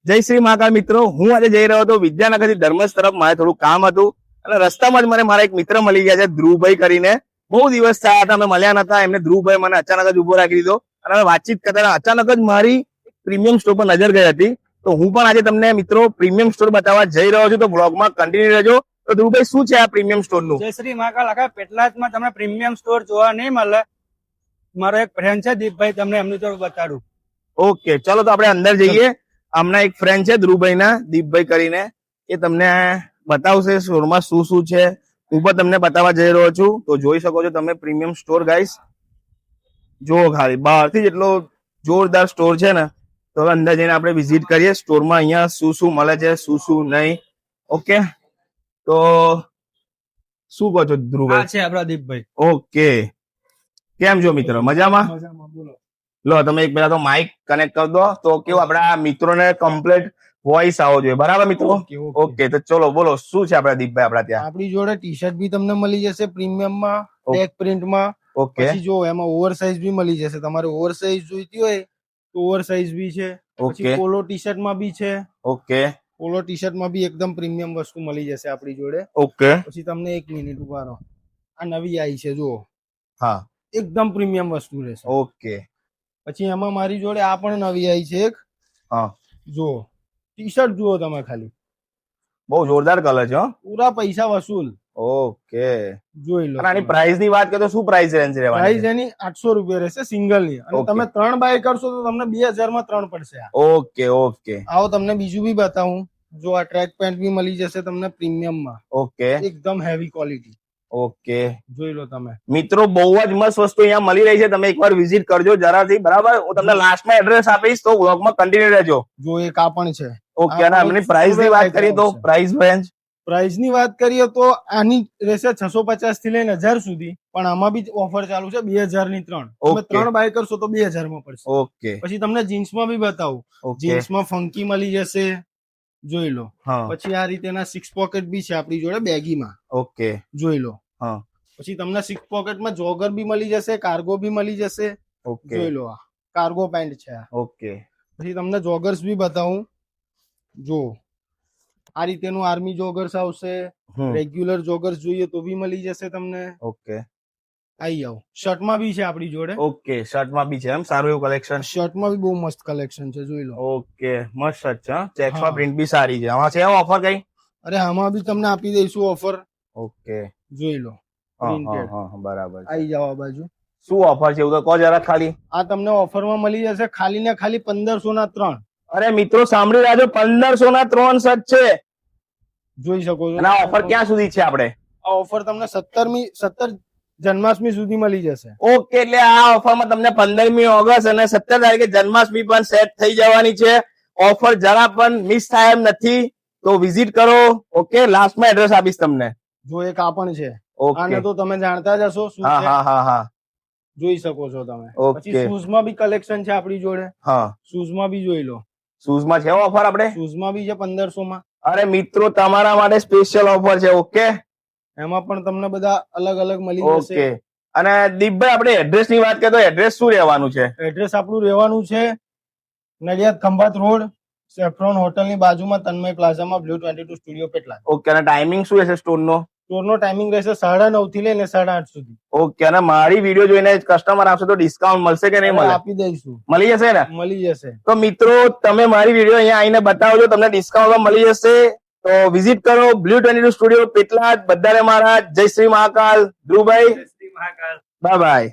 જય શ્રી મહાકાલ મિત્રો, હું આજે જઈ રહ્યો હતો વિદ્યાનગર થી ધર્મસ તરફ. મારે થોડું કામ હતું અને રસ્તામાં જ મને મારા એક મિત્ર મળી ગયા છે, ધ્રુવભાઈ કરીને. બહુ દિવસ થયા હતા, અમે મળ્યા નતા. એમને ધ્રુવભાઈ મને અચાનક જ ઉભો રાખી દીધો અને અમે વાતચીત કરતા અચાનક જ મારી પ્રીમિયમ સ્ટોર પર નજર ગઈ હતી. તો હું પણ આજે તમને મિત્રો પ્રીમિયમ સ્ટોર બતાવવા જઈ રહ્યો છું, તો બ્લોગમાં કન્ટિન્યુ રહેજો. તો ધ્રુવભાઈ, શું છે આ પ્રીમિયમ સ્ટોર નું? જય શ્રી મહાકાલ. આખા પેટલાદમાં તમને પ્રીમિયમ સ્ટોર જોવા નહીં મળે. મારો એક ફ્રેન્ડ છે દીપભાઈ, તમને એમનું થોડું બતાડું. ઓકે, ચલો તો આપણે અંદર જઈએ. હમણાં એક ફ્રેન્ડ છે ધ્રુવભાઈ ના, દીપભાઈ કરીને, એ તમને બતાવશે સ્ટોરમાં શું શું છે. હું પણ તમને બતાવવા જઈ રહ્યો છું. તો જોઈ શકો છો તમે પ્રીમિયમ સ્ટોર ગાઈસ. જો ખાલી બહારથી જેટલો જોરદાર સ્ટોર છે ને, તો હવે અંદર જઈને આપણે વિઝિટ કરીએ સ્ટોરમાં. અહીંયા શું શું મળે છે, શું શું નહીં. ઓકે, તો શું કહો છો ધ્રુવભાઈ? આ છે આપણા દીપભાઈ. ઓકે, કેમ છો મિત્રો? મજામાં? બોલો. લો, તમે એક પેલા તો માઇક કનેક્ટ કરી દો, તો કેવું આપડા મિત્રોને કમ્પ્લીટ વોઇસ આવો જોઈએ. બરાબર મિત્રો? ઓકે, તો ચલો બોલો, શું છે આપડા દીપભાઈ આપડા ત્યાં? આપણી જોડે ટી શર્ટ બી તમને મળી જશે પ્રીમિયમ માં, ટેગ પ્રિન્ટ માં. ઓકે, પછી જો એમાં ઓવર સાઇઝ બી મળી જશે. તમારે ઓવર સાઇઝ જોઈતી હોય તો ઓવર સાઇઝ બી છે. પછી ઓકે, પોલો ટી શર્ટ માં બી છે. ઓકે, પોલો ટી શર્ટ માં બી એકદમ પ્રીમિયમ વસ્તુ મળી જશે આપણી જોડે. ઓકે, પછી તમને 1 મિનિટ ઉભા રહો, આ નવી આવી છે જુઓ, હા, એકદમ પ્રીમિયમ વસ્તુ રહેશે. ઓકે, પછી એમાં મારી જોડે આ પણ નવી આવી છે એક, હા, જુઓ ટી શર્ટ જુઓ તમે ખાલી, બહુ જોરદાર કલર છે હો. પૂરા પૈસા વસૂલ. ઓકે, જોઈ લો. અને આની પ્રાઇસ ની વાત કરીએ તો શું પ્રાઇસ રેન્જ રહેવાની પ્રાઇસ છે? એની 800 રૂપિયા રહેશે સિંગલ ની, અને Okay. તમે 3 બાય કરશો તો તમને 2000 માં 3 પડશે. ઓકે, ઓકે, આવો તમને બીજું બી બતાવું. જો આ ટ્રેક પેન્ટ બી મળી જશે તમને પ્રીમિયમ માં, ઓકે, એકદમ હેવી ક્વોલિટી. ઓકે જોઈ લો તમે. મિત્રો, બહુ જ મસ્ત વસ્તુ અહીંયા મળી રહી છે. તમે એકવાર વિઝિટ કરજો જરાથી. બરાબર, હું તમને લાસ્ટમાં એડ્રેસ આપીશ, તો બ્લોગમાં કન્ટિન્યુ રહેજો. જો એક આ પણ છે. ઓકે, અને આમની પ્રાઇસ ની વાત કરીએ તો પ્રાઇસ રેન્જ પ્રાઇસ ની વાત કરીએ તો આની રહેશે 650 થી લઈને 1000 સુધી, પણ આમાં બી ઓફર ચાલુ છે 2000 ની 3. તમે Okay. 3 બાય કરશો તો 2000 માં પડશે. ઓકે, પછી તમને જીન્સ માં બી બતાવું. ઓકે, જીન્સ માં ફંકી મળી જશે, જોઈ લો. હા, પછી આ રીતેના 6 પોકેટ બી છે આપણી જોડે બેગી માં, ઓકે, જોઈ લો. હા, પછી તમને 6 પોકેટ માં જોગર બી મળી જશે, કાર્ગો બી મળી જશે. ઓકે, જોઈ લો, આ કાર્ગો પેન્ટ છે આ. ઓકે, પછી તમને જોગર્સ બી બતાવું. જો આ રીતેનું આર્મી જોગર્સ આવશે, હમ, રેગ્યુલર જોગર્સ જોઈએ તો બી મળી જશે તમને. ઓકે, આઈ આવો. શર્ટ માં બી છે આપણી જોડે. ઓકે, શર્ટમાં બી છે એમ? સારું એવું કલેક્શન. શર્ટ માં બી બહુ મસ્ત કલેક્શન છે, જોઈ લો. ઓકે, મસ્ત શર્ટ છે. ચેક્સમાં હા. પ્રિન્ટ બી સારી છે. આમાં છે ઓફર કઈ? અરે આમાં બી તમને આપી દઈશું ઓફર, ઓકે, જોઈ લો. હા, હા, Printed. હા, બરાબર છે. આઈ જાઓ આ બાજુ. શું ઓફર છે એવું તો કહો જરા ખાલી. આ તમને ઓફર માં મળી જશે ખાલી ને ખાલી 1500 ના 3. અરે મિત્રો, સાંભળી રહ્યા છો, 1500 ના 3 શર્ટ છે. જોઈ શકો છો. અને આ ઓફર ક્યાં સુધી છે આપણે? આ ઓફર તમને 17 જન્માષ્ટમી સુધી મળી જશે. ઓકે, એટલે આ ઓફરમાં તમને 15મી ઓગસ્ટ અને 17 તારીખે જન્માષ્ટમી પણ સેટ થઈ જવાની છે. ઓફર જરા પણ મિસ થાય એમ નથી, તો વિઝિટ કરો. ઓકે, લાસ્ટમાં એડ્રેસ આપીશ તમને. જો એક આ પણ છે. ઓકે, આને તો તમે જાણતા જ હશો શું હા, છે, હા, હા, હા, જોઈ શકો છો તમે. ઓકે. પછી શૂઝ માં બી કલેક્શન છે આપણી જોડે. હા. શૂઝ માં બી જોઈ લો. શૂઝમાં છે ઓફર આપણે? શૂઝ માં બી છે 1500 માં. અરે મિત્રો, તમારા માટે સ્પેશિયલ ઓફર છે. ઓકે, એમાં પણ તમને બધા અલગ અલગ મળી જશે. ઓકે. અને દીપભાઈ, આપણે એડ્રેસ ની વાત કરીએ તો એડ્રેસ શું રહેવાનું છે? એડ્રેસ આપણું રહેવાનું છે Nadiad Khambhat road, saffron hotel ની બાજુમાં, તન્મય પ્લાઝામાં, બ્લુ 22 સ્ટુડિયો પેટલાદ. ઓકે, અને ટાઈમિંગ શું રહેશે સ્ટોર નો? સ્ટોર નો ટાઈમિંગ રહેશે 9:30 થી લઈને 8:30 સુધી. ઓકે, અને મારી વિડીયો જોઈને કસ્ટમર આવશે તો ડિસ્કાઉન્ટ મળશે કે નહીં મળે? આપી દઈશું, મળી જશે ને? મળી જશે. તો મિત્રો, તમે મારી વિડીયો અહીંયા આવીને બતાવજો, તમને ડિસ્કાઉન્ટ મળી જશે. તો વિઝિટ કરો બ્લુ 22 સ્ટુડિયો પેટલાદ. બધાને મારા જય શ્રી મહાકાલ. ધ્રુવભાઈ, જય શ્રી મહાકાલ. Bye bye.